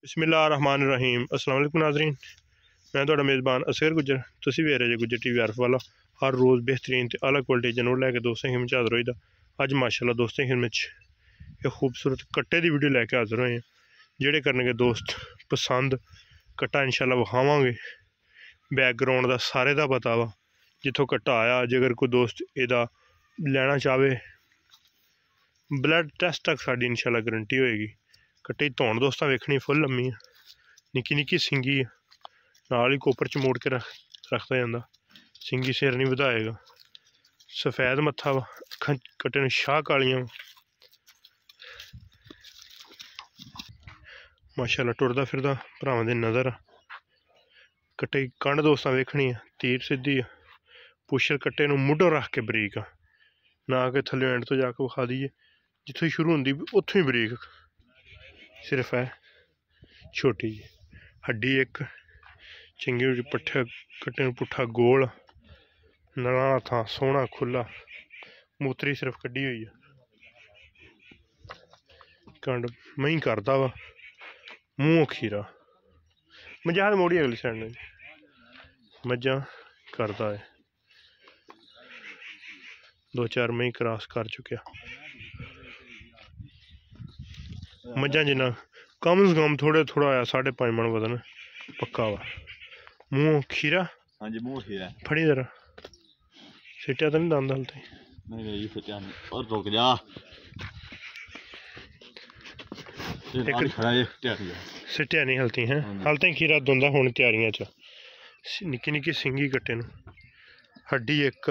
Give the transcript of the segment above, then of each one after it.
बिस्मिल्लाहिर्रहमानिर्रहीम। अस्सलाम वालेकुम नाज़रीन, मैं तुहाडा मेज़बान असगर गुजर। तुसीं वेख रहे जे गुजर टीवी आरफ वाला। हर रोज़ बेहतरीन ते आला क्वालिटी जनोर लैके दोस्तें खिदमत च हाज़र होईदा। अज माशाअल्लाह दोस्तें खिदमत च एक खूबसूरत कट्टे की वीडियो लैके हाज़र होए हैं, जेह्ड़े करनगे दोस्त पसंद। कट्टा इंशाअल्लाह विखावांगे, बैकग्राउंड का सारे का पता वा जिथों कट्टा आया। जेकर कोई दोस्त एदा लैना चाहे, ब्लड टेस्ट तक साड़ी इंशाअल्लाह गारंटी होएगी। कट्टे की धौन दोस्तां वेखनी फुल लम्मी है, निक्की निक्की सिंगी है, नाल ही कोपर च मोड़ के रखता जाता। सिंगी सिर नहीं वधाएगा, सफेद मत्था वा, अक्खां कट्टे ने शाह कालियां माशाअल्लाह। टुरदा फिरदा भरावां दी नज़र आ। कट्टे की कंड दोस्तां वेखनी है, तीर सीधी है। पुछर कट्टे नूं मुढ़ों रख के बरीक आ, ना कि थल्ले एंड तो जाके विखा दीए, जिथों शुरू होंदी उत्थों ही बरीक सिर्फ है। छोटी जी हड्डी एक चंगी पट्ठे कट्टे पुट्ठा गोल नला था, सोहना खुला, मूतरी सिर्फ कड्डी हुई है। कंड मई करदा वा, मूँह खीरा। मझा मोड़ी अगली साइड ने मझा करदा है। 2-4 मई क्रॉस कर चुकिया। मझा जिन्ना कम से कम थोड़ा आया 5.5 मन वजन पक्का वा। मूँह खीरा। हाँ जी, मूँह खीरा फड़ी जरा, सिटिया तो नहीं दंद हलते? नहीं सिटिया नहीं। और रुक जा, सिटिया नहीं हलती हैं, हलते ही खीरा दुंदा हुण तैयारियां च। निक्की निक्की सिंगी कट्टे नूं, हड्डी एक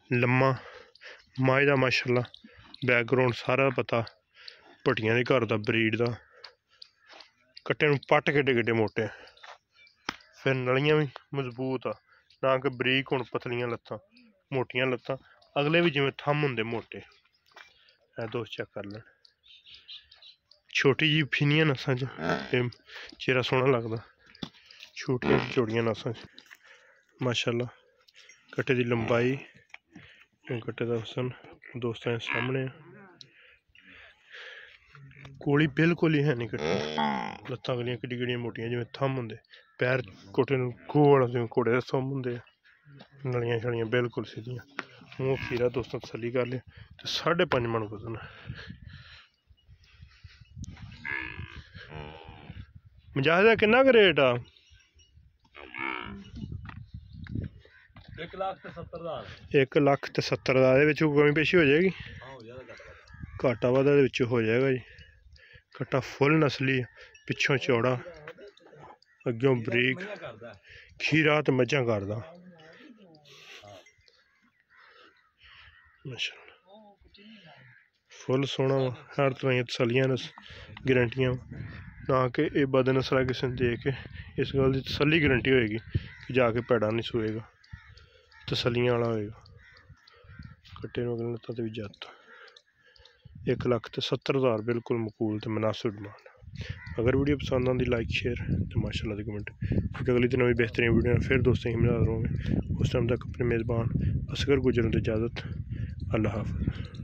लम्मा माए दा माशाअल्लाह। बैकग्राउंड सारा पता, भट्टियां दे घर दा ब्रीड दा। कट्टे नूं पट्ट केड्डे केड्डे मोटे, फिर नलियां भी मजबूत आ, ना कि बरीक हुण पतलियां लत्तां, मोटियां लत्तां। अगले भी जिवें थम हुंदे मोटे। ऐ दोस्त चेक कर लैन। छोटी जी फिनियां नसां च चेहरा सोहना लगदा, छोटियां चौड़ियां नसां च माशाअल्लाह। कट्टे दी लंबाई, कट्टे दा हुसन दोस्तां दे सामने। कोली बिल्कुल ही है नहीं कट्टे, लत्तां अगलियां किड्डी किड्डियां मोटियां जिवें थम हुंदे। पैर कोटे नूं गोल जिवें घोड़े दे थम हुंदे। नलियां शलियां बिल्कुल सीधियां। मूँह खीरा दोस्तों तसल्ली कर लिया। तो 5.5 मन वजन है। मजाज का किन्ना रेट आ? 1,70,000। कमी पेशी हो जाएगी, घाटा वादा हो जाएगा जी। कट्टा फुल नस्ली, पिछों चौड़ा, अग्यों बरीक, खीरा तो मझा करदा माशाअल्लाह। फुल सोहना, हर तरह की तसलियां गारंटियां, ना कि ये बद नस्ला किसी ने दे के। इस गल की तसली गारंटी होएगी कि जाके भैड़ा नहीं सोएगा, तसलियां वाला होएगा। कट्टे अगले लत्तां ते भी जत। 1,70,000 बिल्कुल मकूल तो मुनासिब डिमांड। अगर वीडियो पसंद आती लाइक शेयर तो माशाअल्लाह दी कमेंट। क्योंकि अगली दिन नवी बेहतरीन वीडियो फिर दोस्तों ही मिला होंगे। उस टाइम तक अपने मेज़बान असगर गुजर की इजाज़त। अल्लाह हाफ़िज़।